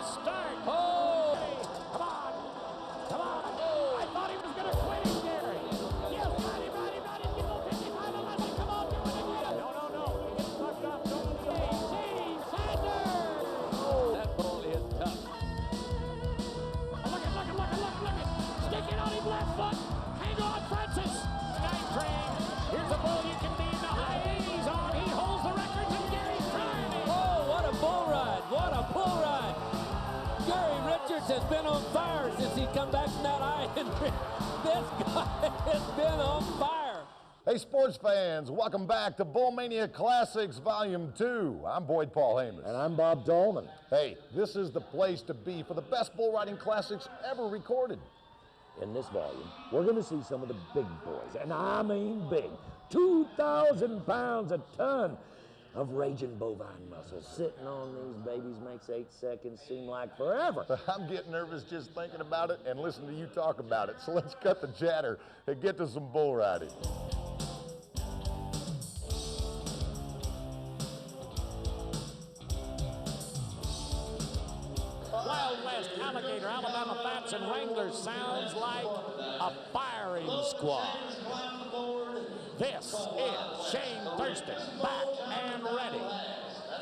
the start. Oh! Come on. Come on. Oh. I thought he was going to quit him, Gary. Yes, ride him. Give him 55 11. Come on, do it again. No. He gets sucked up. Don't see. Sanders. Oh, that ball is tough. Look it. Stick it on him, left foot. Hang on, Francis. Night train. Here's a bull you can be in the high 80s on. He holds the record, and Gary's trying it. Oh, what a bull ride. What a bull ride. Gary Richards has been on fire since he come back from that eye injury. This guy has been on fire. Hey, sports fans, welcome back to BULLMANIA Classics Volume 2. I'm Boyd Paul Hamus. And I'm Bob Dolman. Hey, this is the place to be for the best bull riding classics ever recorded. In this volume, we're going to see some of the big boys, and I mean big. 2,000 pounds a ton of raging bovine muscle. Sitting on these babies makes 8 seconds seem like forever. I'm getting nervous just thinking about it and listening to you talk about it. So let's cut the chatter and get to some bull riding. Wild West, Alligator, Alabama Fats, and Wranglers sounds like a firing squad. This is Shane Thurston, back and ready.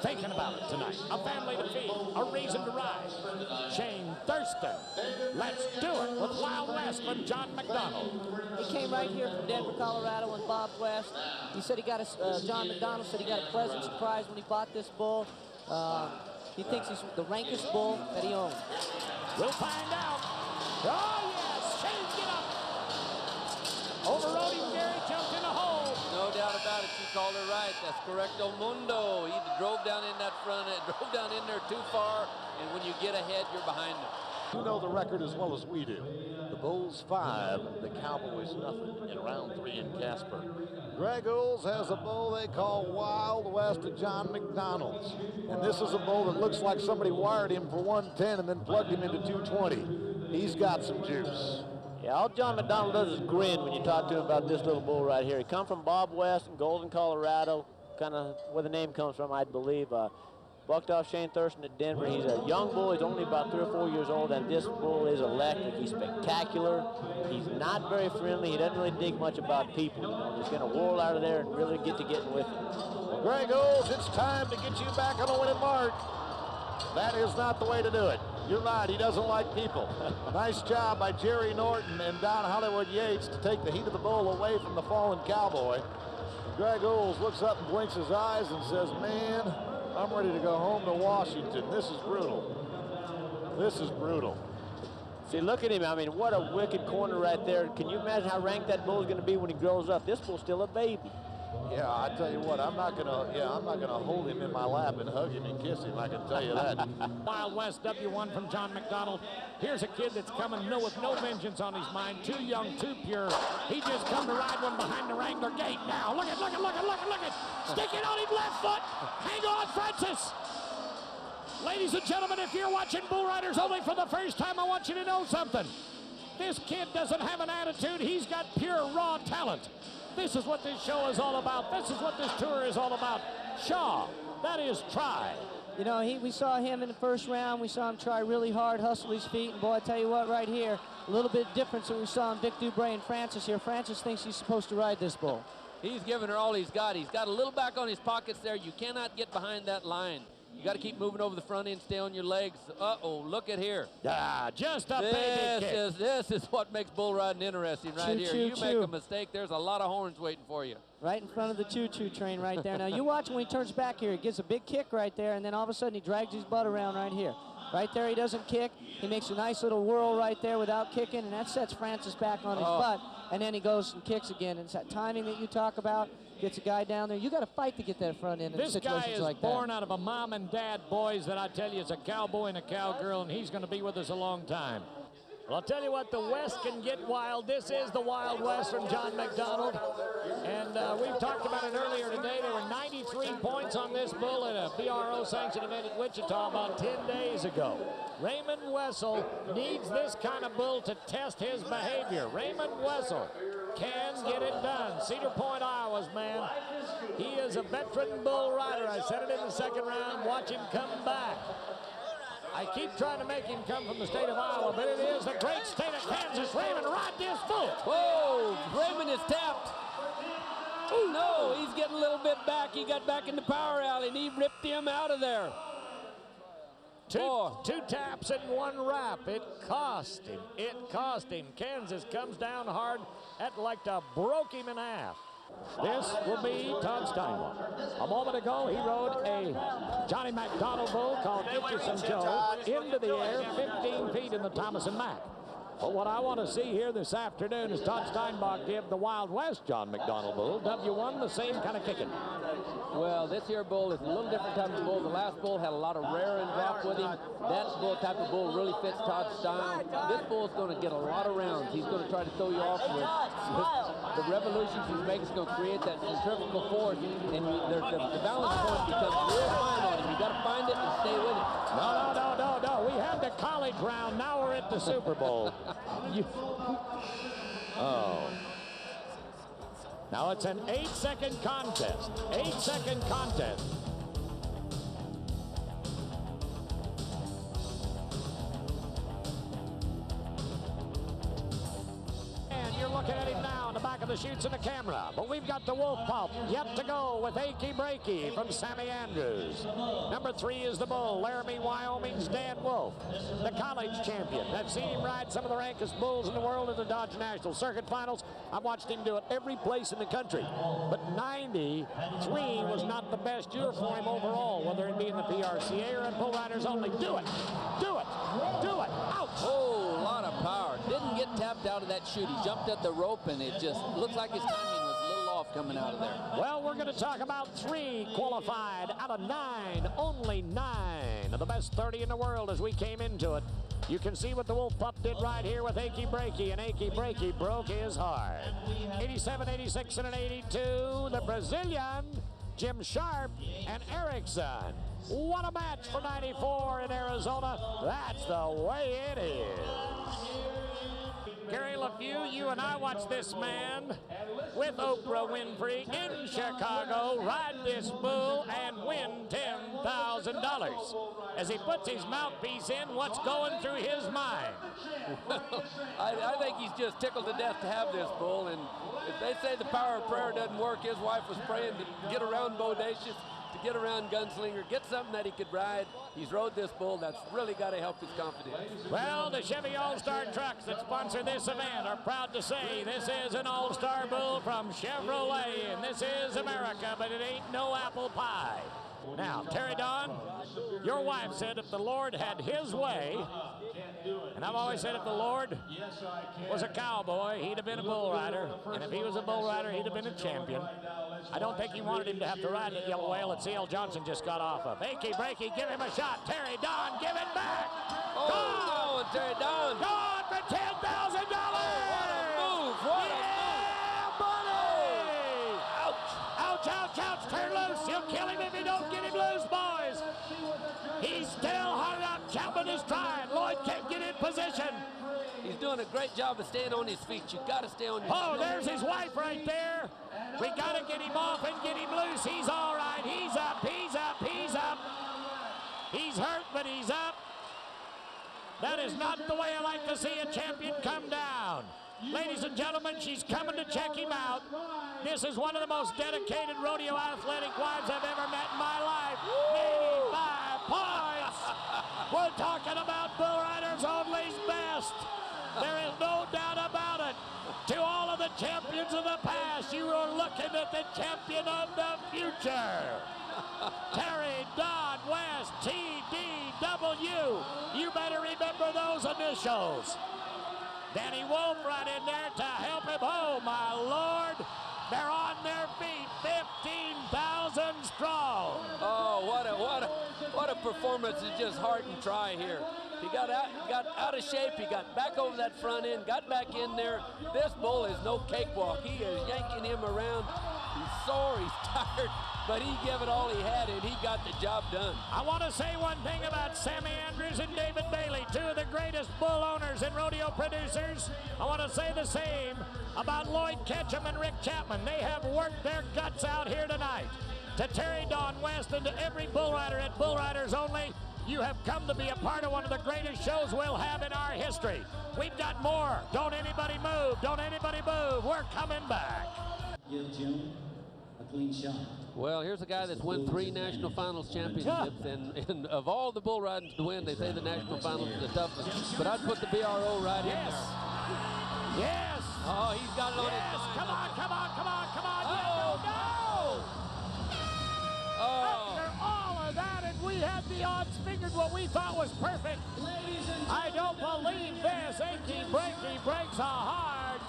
Thinking about it tonight. A family to feed, a reason to ride. Shane Thurston, let's do it with Wild West from John McDonald. He came right here from Denver, Colorado, with Bob West. He said he got John McDonald said he got a pleasant surprise when he bought this bull. He thinks he's the rankest bull that he owns. We'll find out. Oh, yes. Shane, get up. Overrode him, Gary, jumped in a hole. No doubt about it. You called it right. That's correcto mundo. He drove down in that front end, drove down in there too far, and when you get ahead, you're behind him. You know the record as well as we do. The Bulls 5, the Cowboys nothing in round 3 in Casper. Greg Oles has a bull they call Wild West of John McDonald's. And this is a bull that looks like somebody wired him for 110 and then plugged him into 220. He's got some juice. Yeah, all John McDonald does is grin when you talk to him about this little bull right here. He come from Bob West in Golden, Colorado, kind of where the name comes from, I believe. Bucked off Shane Thurston at Denver. He's a young bull. He's only about 3 or 4 years old, and this bull is electric. He's spectacular. He's not very friendly. He doesn't really dig much about people. You know, he's going to whirl out of there and really get to getting with him. Well, Greg Oles, it's time to get you back on a winning mark. That is not the way to do it. You're right, he doesn't like people. Nice job by Jerry Norton and Don Hollywood Yates to take the heat of the bull away from the fallen cowboy. Greg Oles looks up and blinks his eyes and says, man, I'm ready to go home to Washington. This is brutal. This is brutal. See, look at him. I mean, what a wicked corner right there. Can you imagine how ranked that bull is going to be when he grows up? This bull's still a baby. Yeah, I tell you what, I'm not gonna hold him in my lap and hug him and kiss him, I can tell you that. Wild West W1 from John McDonald. Here's a kid that's coming with no vengeance on his mind. Too young, too pure. He just come to ride one behind the Wrangler gate now. Look at. Stick it on him, left foot. Hang on, Francis. Ladies and gentlemen, if you're watching Bull Riders only for the first time, I want you to know something. This kid doesn't have an attitude. He's got pure, raw talent. This is what this show is all about. This is what this tour is all about. Shaw, that is try. You know, we saw him in the first round. We saw him try really hard, hustle his feet. And boy, I tell you what, right here, a little bit different than we saw in Vic Dubray and Francis here. Francis thinks he's supposed to ride this bull. He's giving her all he's got. He's got a little back on his pockets there. You cannot get behind that line. You got to keep moving over the front end, stay on your legs. Uh-oh, look at here. Ah, just a baby kick. This is what makes bull riding interesting right here. You make a mistake, there's a lot of horns waiting for you. Right in front of the choo-choo train right there. Now, you watch when he turns back here. He gets a big kick right there, and then all of a sudden he drags his butt around right here. Right there, he doesn't kick. He makes a nice little whirl right there without kicking, and that sets Francis back on his butt. And then he goes and kicks again. And it's that timing that you talk about. Gets a guy down there. You got to fight to get that front end in situations like that. This guy is born out of a mom and dad boys that I tell you is a cowboy and a cowgirl, and he's going to be with us a long time. Well, I'll tell you what, the West can get wild. This is the Wild West from John McDonald. And we've talked about it earlier today. There were 93 points on this bull at a BRO-sanctioned event at Wichita about 10 days ago. Raymond Wessel needs this kind of bull to test his behavior. Raymond Wessel can get it done. Cedar Point, Iowa's man. He is a veteran bull rider. I said it in the second round. Watch him come back. I keep trying to make him come from the state of Iowa, but it is the great state of Kansas. Raymond, ride this bull. Whoa, Raymond is tapped. Oh, no, he's getting a little bit back. He got back in the power alley, and he ripped him out of there. Two taps and one wrap. It cost him. It cost him. Kansas comes down hard. That like to broke him in half. This will be Todd Steinbach. A moment ago, he rode a Johnny McDonald bull called Get You Some Joe into the air 15 feet in the Thomas and Mack. But what I want to see here this afternoon is Todd Steinbach give the Wild West John McDonald bull, W1, the same kind of kicking. Well, this here bull is a little different type of bull. The last bull had a lot of rear and drop with him. That bull type of bull really fits Todd's style. This bull is going to get a lot of rounds. He's going to try to throw you off with the revolutions he's making is going to create that centrifugal force, and the balance point becomes real fine on him. You got to find it and stay with it. No. We have the college round. Now we're at the Super Bowl. Now it's an 8-second contest. 8-second contest. And you're looking at him now in the back of the chutes in the camera. But we've got the Wolf Pup yet to go with Achy Breaky from Sammy Andrews. Number 3 is the bull, Laramie, Wyoming's Dan Wolf, the college champion. I've seen him ride some of the rankest bulls in the world at the Dodge National Circuit Finals. I've watched him do it every place in the country. But 93 was not the best year for him overall, whether it be in the PRCA or in Bull Riders Only. Do it! Do it! Do it! Ouch! Oh, a lot of power. Didn't get tapped out of that chute. He jumped at the rope, and it just looks like his timing was a little off coming out of there. Well, we're going to talk about 3 qualified out of 9. Only 9 of the best 30 in the world as we came into it. You can see what the Wolf Pup did right here with Achy Breaky, and Achy Breaky broke his heart. 87, 86, and an 82. The Brazilian, Jim Sharp, and Erickson. What a match for 94 in Arizona. That's the way it is. Gary LeFew, you and I watched this man with Oprah Winfrey in Chicago ride this bull and win $10,000. As he puts his mouthpiece in, what's going through his mind? I think he's just tickled to death to have this bull, and if they say the power of prayer doesn't work, his wife was praying to get around Bodacious, to get around Gunslinger, get something that he could ride. He's rode this bull. That's really got to help his confidence. Well, the Chevy All-Star trucks that sponsor this event are proud to say this is an All-Star bull from Chevrolet, and this is America, but it ain't no apple pie. Now, Terry Don, your wife said if the Lord had his way, and I've always said if the Lord was a cowboy, he'd have been a bull rider, and if he was a bull rider, he'd have been a champion. I don't think he wanted him to have to ride that yellow whale that C.L. Johnson just got off of. Achy Breaky, give him a shot. Terry Don, give it back. Oh, no, Terry Don. Gone for $10,000. What a move. What a move. Buddy. Ouch, ouch, ouch. Turn loose. He'll kill him if he don't get him loose, boys. He's still hard out. Chapman is trying. Lloyd can't get in position. He's doing a great job of staying on his feet. You've got to stay on your feet. Oh, there's his wife right there. We got to get him off and get him loose. He's all right. He's up. He's up. He's up. He's hurt, but he's up. That is not the way I like to see a champion come down. Ladies and gentlemen, she's coming to check him out. This is one of the most dedicated rodeo athletic wives I've ever met in my life. 85 points. We're talking about Bull Riders Only's best. There is no doubt about it. To all of the champions of the past, you are looking at the champion of the future. Terry Don West, TDW. You better remember those initials. Danny Wolf right in there to help him. Oh, my Lord. They're on their feet, 15,000 strong. Oh, what a performance. It's just hard and try here. He got out of shape. He got back over that front end, got back in there. This bull is no cakewalk. He is yanking him around. He's sore, he's tired, but he gave it all he had, and he got the job done. I want to say one thing about Sammy Andrews and David Bailey, two of the greatest bull owners and rodeo producers. I want to say the same about Lloyd Ketchum and Rick Chapman. They have worked their guts out here tonight. To Terry Don West and to every bull rider at Bull Riders Only, You have come to be a part of one of the greatest shows we'll have in our history. We've got more. Don't anybody move. Don't anybody move. We're coming back. Give Jim a clean shot. Well, here's a guy that's won 3 national finals championships, and of all the bull riding to win, they say the national finals is the toughest. But I'd put the BRO right in there. Yes. Oh, he's got it on his Yes. mind. Come on, come on, come on, come on. Oh. No. Oh. After all of that, and we had the odds figured what we thought was perfect. I don't believe this. Achy breaky breaks a heart.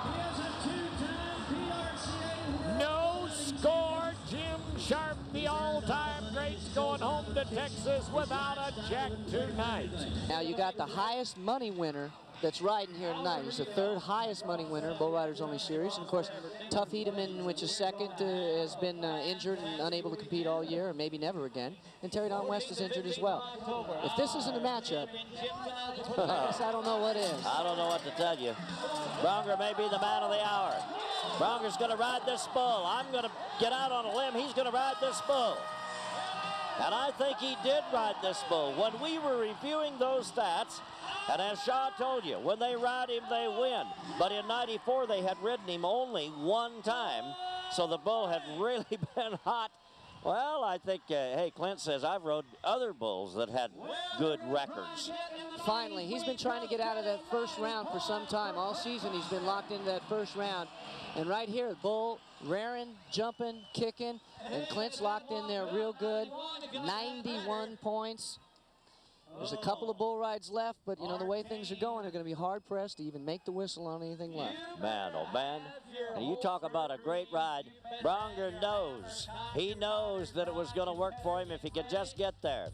He has a 2-time PRCA. No score. Jim Sharp, the all-time greats, going home to Texas without a check tonight. Now you got the highest money winner that's riding here tonight. He's the 3rd highest money winner in Bull Riders Only Series. And of course, Tough Hedeman, which is 2nd, has been injured and unable to compete all year, or maybe never again. And Terry Don West is injured as well. If this isn't a matchup, I guess I don't know what is. I don't know what to tell you. Bronger may be the man of the hour. Bronger's going to ride this bull. I'm going to get out on a limb. He's going to ride this bull. And I think he did ride this bull. When we were reviewing those stats, and as Shaw told you, when they ride him, they win. But in '94, they had ridden him only 1 time, so the bull had really been hot. Well, I think, hey, Clint says, I've rode other bulls that had good records. Finally, he's been trying to get out of that first round for some time. All season, he's been locked into that first round. And right here, the bull raring, jumping, kicking, and Clint's locked in there real good. 91 points. There's a couple of bull rides left, but you know, the way things are going, they're going to be hard-pressed to even make the whistle on anything left. Man, oh man, and you talk about a great ride. Bronger knows. He knows that it was going to work for him if he could just get there.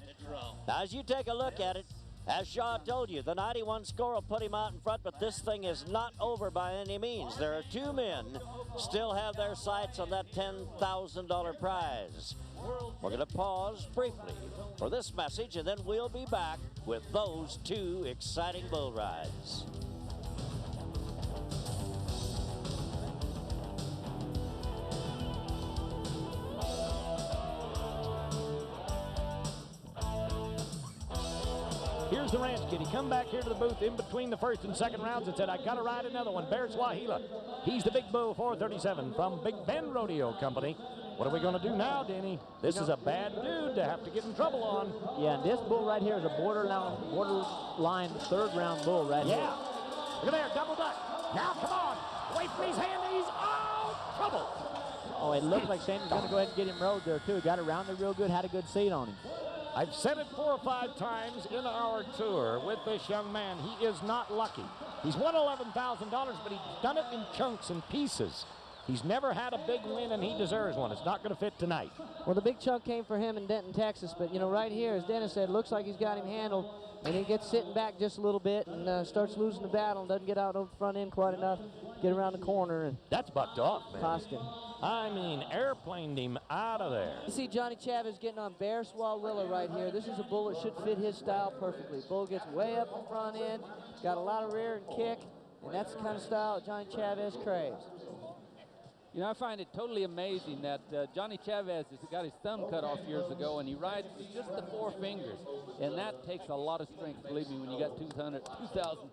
Now, as you take a look at it, as Shaw told you, the 91 score will put him out in front, but this thing is not over by any means. There are 2 men still have their sights on that $10,000 prize. We're going to pause briefly for this message, and then we'll be back with those 2 exciting bull rides. Here's the ranch kid. He come back here to the booth in between the first and second rounds and said, I got to ride another one. Bear Swahila. He's the Big Bull 437 from Big Bend Rodeo Company. What are we going to do now, Danny? This is a bad dude to have to get in trouble on. Yeah, and this bull right here is a borderline 3rd round bull right here. Yeah. Look at there, double duck. Now, come on. Away from his hand. He's out. Trouble. Oh, it looks like Sandy's going to go ahead and get him rode there, too. Got around it real good, had a good seat on him. I've said it 4 or 5 times in our tour with this young man. He is not lucky. He's won $11,000, but he's done it in chunks and pieces. He's never had a big win, and he deserves one. It's not going to fit tonight. Well, the big chunk came for him in Denton, Texas, but, you know, right here, as Dennis said, looks like he's got him handled, and he gets sitting back just a little bit and starts losing the battle and doesn't get out over the front end quite enough, get around the corner. And that's bucked off, man. Cost him. I mean, airplaned him out of there. You see Johnny Chavez getting on Bear Swahila right here. This is a bull that should fit his style perfectly. Bull gets way up the front end, got a lot of rear and kick, and that's the kind of style that Johnny Chavez craves. You know, I find it totally amazing that Johnny Chavez has got his thumb cut off years ago, and he rides with just the 4 fingers. And that takes a lot of strength, believe me, when you got 2,000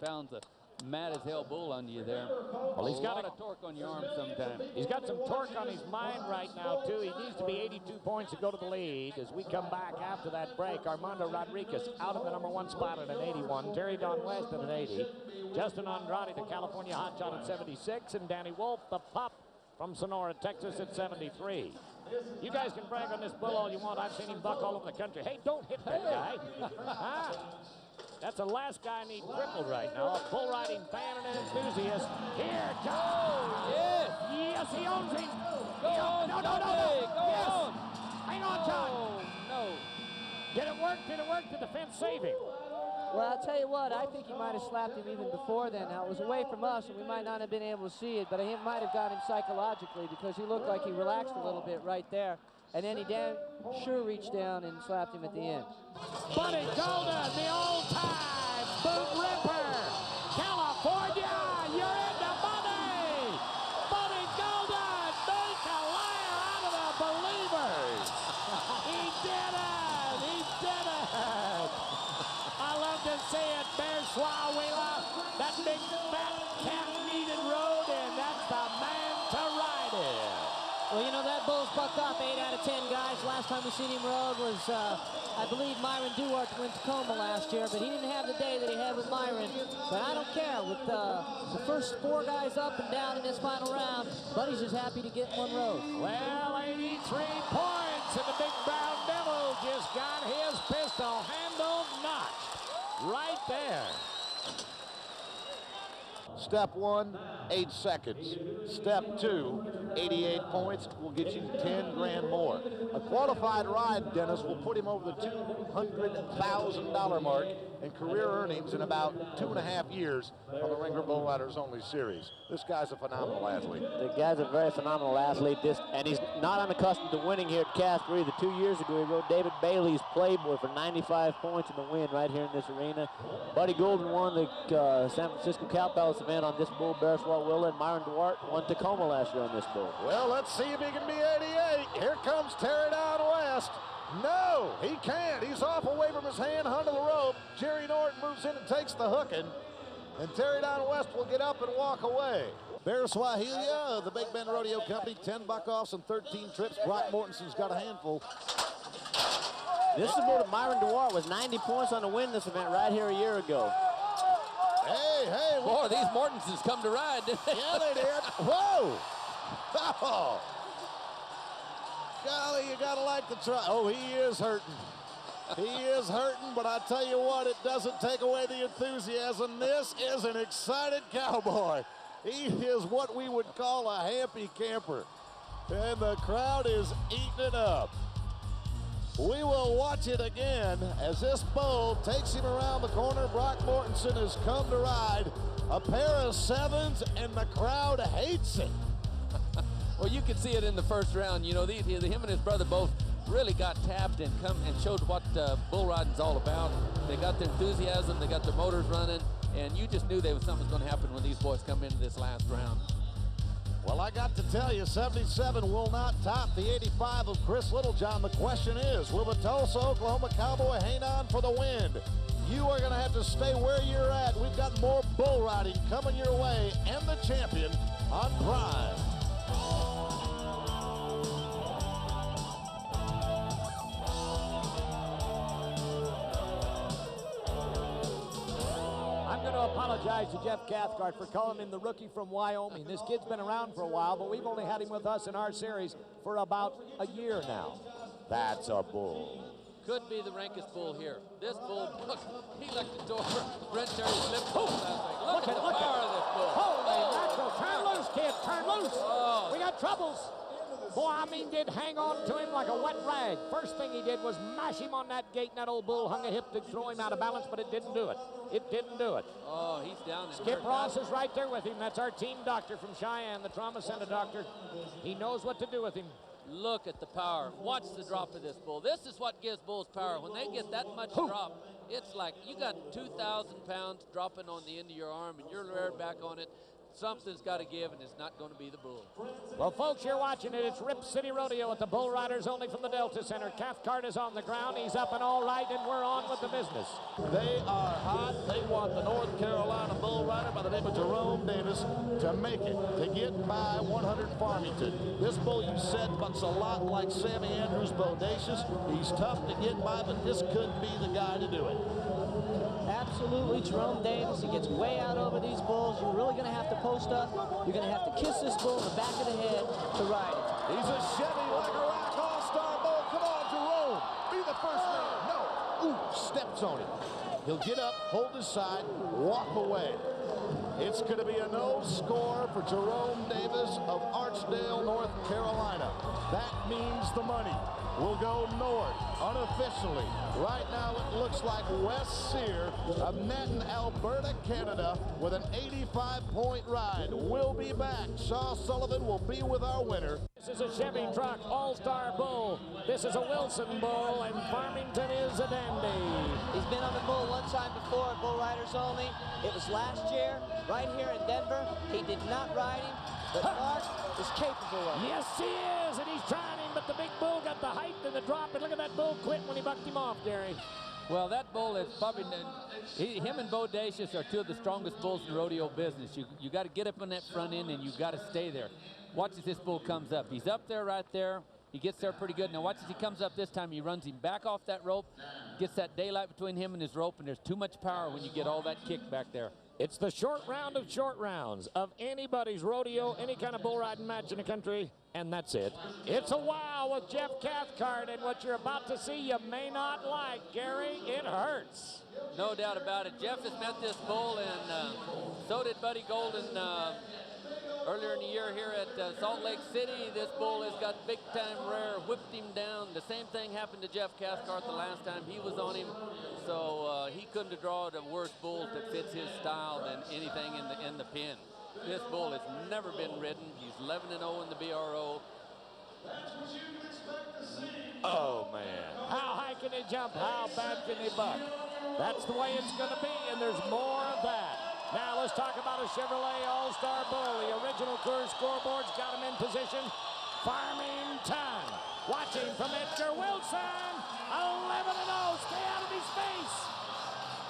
pounds of mad as hell bull under you there. Well, he's got a lot of torque on your arm sometimes. He's got some torque on his mind right now, too. He needs to be 82 points to go to the lead. As we come back after that break, Armando Rodriguez out of the #1 spot at an 81. Terry Don West at an 80. Justin Andrade, the California hotshot at 76. And Danny Wolf, the pup from Sonora, Texas at 73. You guys can brag on this bull all you want. I've seen him buck all over the country. Hey, don't hit that guy. Huh? That's the last guy I need crippled right now. A bull riding fan and an enthusiast. Here, John. Yes. Yes, he owns him. Go on. No. Go Yes. on. Hang on, John. Oh, no. Did it work? Did it work? Did the fence save him? Well, I'll tell you what, I think he might have slapped him even before then. Now, it was away from us, and we might not have been able to see it, but he might have got him psychologically because he looked like he relaxed a little bit right there. And then he damn sure reached down and slapped him at the end. Buddy Golden, the old-time boot ripper. California, you're in the money. Buddy Golden, make a liar out of the believers. He did it. big fat cat-needed road, and that's the man to ride it. Well, you know, that bull's bucked off 8 out of 10 guys. Last time we seen him rode was, I believe, Myron Duarte went to Tacoma last year, but he didn't have the day that he had with Myron. But I don't care. With the first 4 guys up and down in this final round, Buddy's just happy to get one rode. Well, 83 points, and the big brown devil just got his pistol handle notched right there. Step 1, 8 seconds. Step 2, 88 points will get you 10 grand more. A qualified ride, Dennis, will put him over the $200,000 mark in career earnings in about 2.5 years on the Wrangler Bull Riders Only Series. This guy's a phenomenal athlete. The guy's a very phenomenal athlete, and he's not unaccustomed to winning here at Casper either. 2 years ago, he rode David Bailey's Playboy for 95 points in the win right here in this arena. Buddy Golden won the San Francisco Cow Palace event on this bull, Bearswell Willa, and Myron Duarte won Tacoma last year on this bull. Well, let's see if he can be 88. Here comes Terry Down West. No, he can't. He's off away from his hand under the rope. Jerry Norton moves in and takes the hooking. And Terry Down West will get up and walk away. Bear Swahilia, the Big Bend Rodeo Company, 10 buck-offs and 13 trips. Brock Mortenson's got a handful. This is about Myron Duarte was 90 points on the win this event right here a year ago. Hey. Boy, these Mortensons come to ride, didn't they? Yeah, they did. Whoa! Oh. Golly, you gotta like the try. Oh, he is hurting. He is hurting, but I tell you what, it doesn't take away the enthusiasm. This is an excited cowboy. He is what we would call a happy camper. And the crowd is eating it up. We will watch it again as this bull takes him around the corner. Brock Mortenson has come to ride a pair of 7s, and the crowd hates it. Well, you could see it in the first round. You know, him and his brother both really got tapped and showed what bull riding's all about. They got their enthusiasm, they got their motors running, and you just knew something was going to happen when these boys come into this last round. Well, I got to tell you, 77 will not top the 85 of Chris Littlejohn. The question is, will the Tulsa, Oklahoma Cowboy hang on for the win? You are going to have to stay where you're at. We've got more bull riding coming your way, and the champion on Prime. I'm going to apologize to Jeff Cathcart for calling him the rookie from Wyoming. This kid's been around for a while, but we've only had him with us in our series for about a year now. That's a bull. Could be the rankest bull here. This bull, he looked the door. Brent Terry slipped off last week. Look at the power of this bull. Holy mackerel. Turn loose, kid. Turn loose. Oh. We got troubles. Boy, I mean, did hang on to him like a wet rag. First thing he did was mash him on that gate, and that old bull hung a hip to throw him out of balance, but it didn't do it. It didn't do it. Oh, he's down there. Skip Ross is right there with him. That's our team doctor from Cheyenne, the trauma center doctor. He knows what to do with him. Look at the power. Watch the drop of this bull. This is what gives bulls power. When they get that much drop, it's like you got 2,000 pounds dropping on the end of your arm, and you're reared back on it. Something's got to give, and it's not going to be the bull. Well, folks, you're watching it. It's Rip City Rodeo at the Bull Riders Only from the Delta Center. Cathcart is on the ground. He's up and all right, and we're on with the business. They are hot. They want the North Carolina bull rider by the name of Jerome Davis to make it, to get by 100 Farmington. This bull, you said, looks a lot like Sammy Andrews' Bodacious. He's tough to get by, but this could be the guy to do it. Absolutely, Jerome Davis. He gets way out over these bulls. You're really going to have to post up. You're going to have to kiss this bull in the back of the head to ride it. He's a Chevy like a rock all-star bull. Come on, Jerome. Be the first man. No. Ooh, steps on it. He'll get up, hold his side, walk away. It's going to be a no score for Jerome Davis of Archdale, North Carolina. That means the money will go north unofficially. Right now it looks like Wes Sear of Netton, Alberta, Canada with an 85-point ride. We'll be back. Shaw Sullivan will be with our winner. This is a Chevy truck all-star bull. This is a Wilson bull, and Farmington is a dandy. He's been on the bull one time before at Bull Riders Only. It was last year, right here in Denver. He did not ride him, but Mark is capable of it. Yes, he is, and he's trying him, but the big bull got the height and the drop, and look at that bull quit when he bucked him off, Gary. Well, that bull is probably, him and Bodacious are two of the strongest bulls in the rodeo business. You got to get up on that front end and you got to stay there. Watch as this bull comes up. He's up there right there. He gets there pretty good. Now watch as he comes up this time. He runs him back off that rope, gets that daylight between him and his rope, and there's too much power when you get all that kick back there. It's the short round of short rounds of anybody's rodeo, any kind of bull riding match in the country, and that's it. It's a wow with Jeff Cathcart, and what you're about to see you may not like, Gary. It hurts. No doubt about it. Jeff has met this bull, and so did Buddy Golden earlier in the year here at Salt Lake City. This bull has got big time rare, whipped him down. The same thing happened to Jeff Cathcart the last time he was on him. So he couldn't have drawn a worse bull that fits his style than anything in the pen. This bull has never been ridden. He's 11-0 in the BRO. Oh, man. How high can they jump? How bad can they buck? That's the way it's going to be, and there's more of that. Now let's talk about a Chevrolet All-Star Bull. The original Coors scoreboard's got him in position. Farmington. Watching from Edgar Wilson. 11-0. Stay out of his face.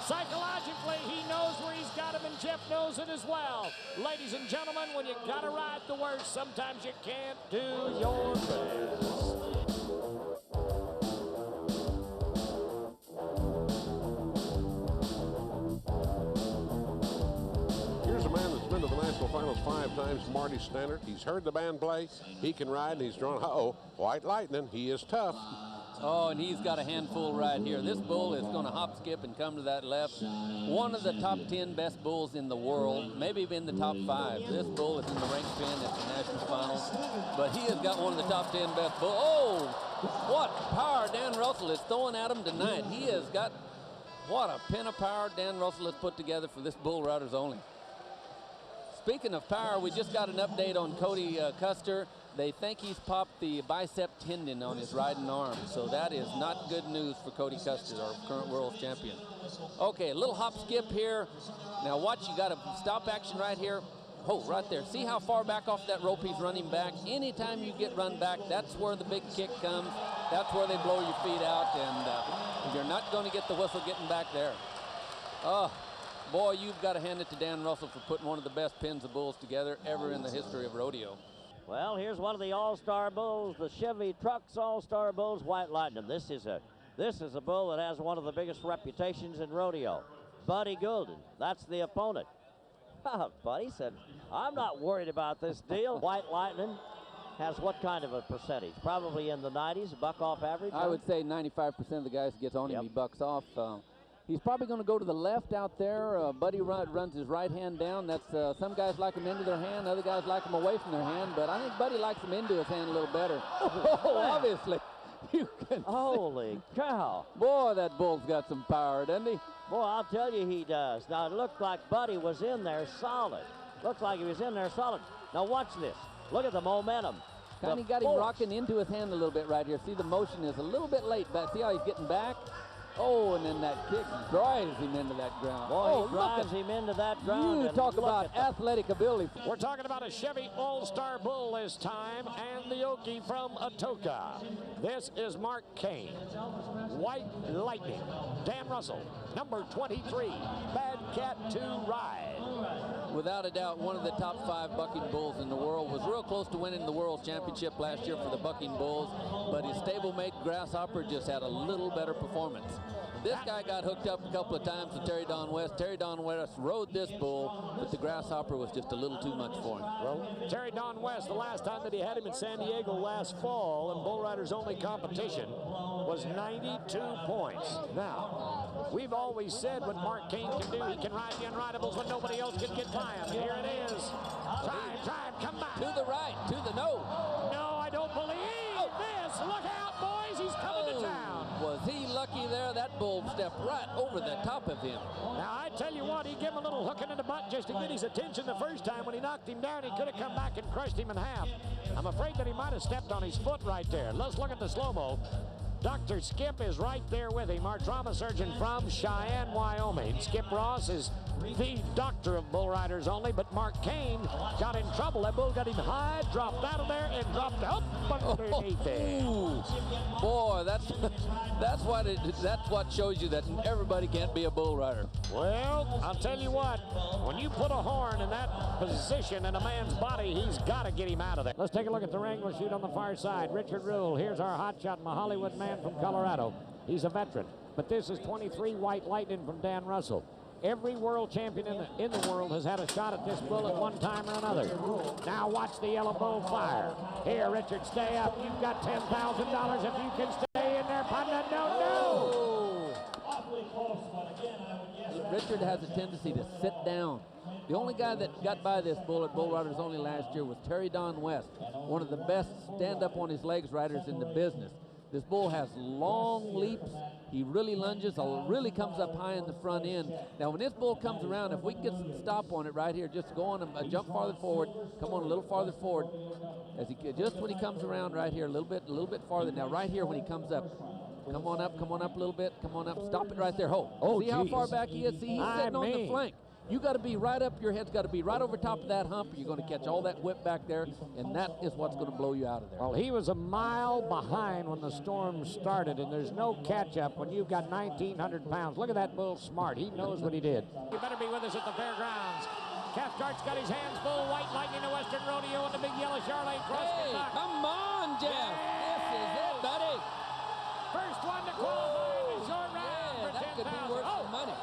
Psychologically, he knows where he's got him, and Jeff knows it as well. Ladies and gentlemen, when you gotta ride the worst, sometimes you can't do your best. Here's a man that's been to the National Finals 5 times, Marty Stannard. He's heard the band play. He can ride, and he's drawn, White Lightning. He is tough. Oh, and he's got a handful right here. This bull is going to hop, skip, and come to that left. One of the top 10 best bulls in the world, maybe even the top 5. This bull is in the rank pen at the National Finals, but he has got one of the top 10 best bulls. Oh, what power Dan Russell is throwing at him tonight. He has got, what a pen of power Dan Russell has put together for this Bull Riders Only. Speaking of power, we just got an update on Cody Custer. They think he's popped the bicep tendon on his riding arm, so that is not good news for Cody Custer, our current world champion. Okay, a little hop skip here. Now watch, you got a stop action right here. Oh, right there. See how far back off that rope he's running back? Anytime you get run back, that's where the big kick comes. That's where they blow your feet out, and you're not going to get the whistle getting back there. Oh, boy, you've got to hand it to Dan Russell for putting one of the best pens of bulls together ever in the history of rodeo. Well, here's one of the All-Star Bulls, the Chevy Trucks All-Star Bulls, White Lightning. This is a bull that has one of the biggest reputations in rodeo. Buddy Golden, that's the opponent. Buddy said, I'm not worried about this deal. White Lightning has what kind of a percentage? Probably in the 90s, buck off average? I would say 95% of the guys that gets on him, he bucks off. He's probably going to go to the left out there. Buddy runs his right hand down. That's some guys like him into their hand, other guys like him away from their hand, but I think Buddy likes him into his hand a little better. Oh, obviously. You can Holy cow. Boy, that bull's got some power, doesn't he? Boy, I'll tell you he does. Now, it looked like Buddy was in there solid. Looked like he was in there solid. Now, watch this. Look at the momentum. Kind of got him rocking into his hand a little bit right here. See, the motion is a little bit late, but see how he's getting back? Oh, and then that kick drives him into that ground. Boy, he drives him into that ground. You talk about athletic ability. We're talking about a Chevy All-Star Bull this time, and the Okie from Atoka. This is Mark Kane. White Lightning. Dan Russell, number 23. Bad Cat to ride. Without a doubt, one of the top 5 bucking bulls in the world. Was real close to winning the World Championship last year for the bucking bulls, but his stablemate Grasshopper just had a little better performance. This guy got hooked up a couple of times with Terry Don West. Terry Don West rode this bull, but the Grasshopper was just a little too much for him. Well, Terry Don West, the last time that he had him in San Diego last fall in Bull Riders Only competition, was 92 points. Now, we've always said what Mark Kane can do. He can ride the unridables when nobody else can get by him. Here it is. Drive, come back. To the right, to the no. No, I don't believe this. Look out, boys. He's coming to town. Was he lucky there? That bull stepped right over the top of him. Now, I tell you what, he gave him a little hooking in the butt just to get his attention the first time. When he knocked him down, he could have come back and crushed him in half. I'm afraid that he might have stepped on his foot right there. Let's look at the slow-mo. Dr. Skip is right there with him, our trauma surgeon from Cheyenne, Wyoming. Skip Ross is the doctor of bull riders only, but Mark Kane got in trouble. That bull got him high, dropped out of there, and dropped up underneath it. Boy, that's what shows you that everybody can't be a bull rider. Well, I'll tell you what, when you put a horn in that position in a man's body, he's got to get him out of there. Let's take a look at the Wrangler chute on the far side. Richard Rule, here's our hotshot, my Hollywood man from Colorado. He's a veteran, but this is 23 White Lightning from Dan Russell. Every world champion in the world has had a shot at this bull at one time or another. Now watch the yellow bull fire. Here, Richard, stay up. You've got $10,000 if you can stay in there, partner. No. Richard has a tendency to sit down. The only guy that got by this bull at Bull Riders Only last year was Terry Don West, one of the best stand-up-on-his-legs riders in the business. This bull has long leaps. He really lunges, really comes up high in the front end. Now, when this bull comes around, if we can get some stop on it right here, just go on a jump farther forward, come on a little farther forward, just when he comes around right here, a little bit farther. Now, right here when he comes up, come on up a little bit, come on up, stop it right there. See how far back he is? See, he's sitting on the flank. You got to be right up, your head's got to be right over top of that hump, or you're going to catch all that whip back there, and that is what's going to blow you out of there. Well, he was a mile behind when the storm started, and there's no catch-up when you've got 1,900 pounds. Look at that bull smart. He knows what he did. You better be with us at the fairgrounds. Cathcart's got his hands full. White Lightning, the Western Rodeo, and the big yellow Charlotte cross the top. Come on, Jeff. This is it, buddy. First one to qualify in the short round for that could be worth some money.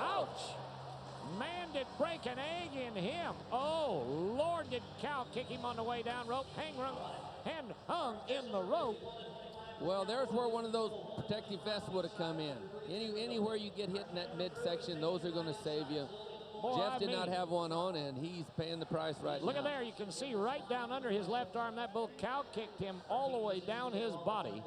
Ouch. Man, did break an egg in him. Oh, Lord, did Cal kick him on the way down rope. Hand hung in the rope. Well, there's where one of those protective vests would have come in. Anywhere you get hit in that midsection, those are going to save you. Boy, Jeff did not have one on, and he's paying the price right now. Look at there. You can see right down under his left arm, that bull cow kicked him all the way down his body.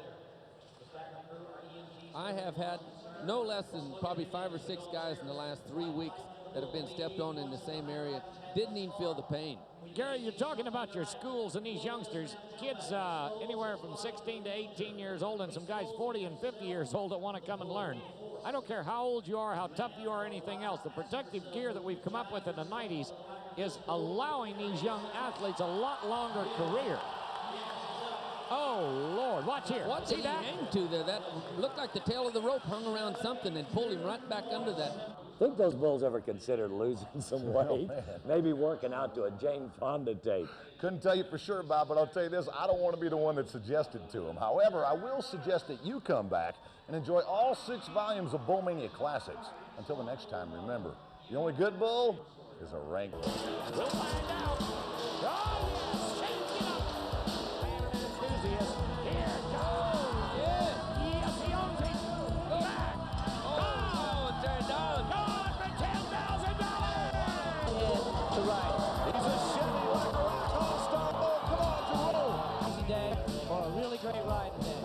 I have had no less than probably 5 or 6 guys in the last 3 weeks that have been stepped on in the same area. Didn't even feel the pain. Gary, you're talking about your schools and these youngsters, kids anywhere from 16 to 18 years old, and some guys 40 and 50 years old that want to come and learn. I don't care how old you are, how tough you are, or anything else. The protective gear that we've come up with in the 90s is allowing these young athletes a lot longer career. Oh, Lord, watch here. What did he aim to there? That looked like the tail of the rope hung around something and pulled him right back under that. Think those bulls ever considered losing some weight? Maybe working out to a Jane Fonda tape. Couldn't tell you for sure, Bob, but I'll tell you this, I don't want to be the one that suggested to him. However, I will suggest that you come back and enjoy all 6 volumes of BULLMANIA Classics. Until the next time, remember, the only good bull is a Wrangler. We'll find out. Oh, yes, shake it up. Man, an enthusiast. Here goes. Yes. Yes, he owns it. Back. Oh, turned down. Gone for $10,000. To ride. He's a Chevy like a rock all-star bull. Come on, Jerome. Easy day or a really great ride today.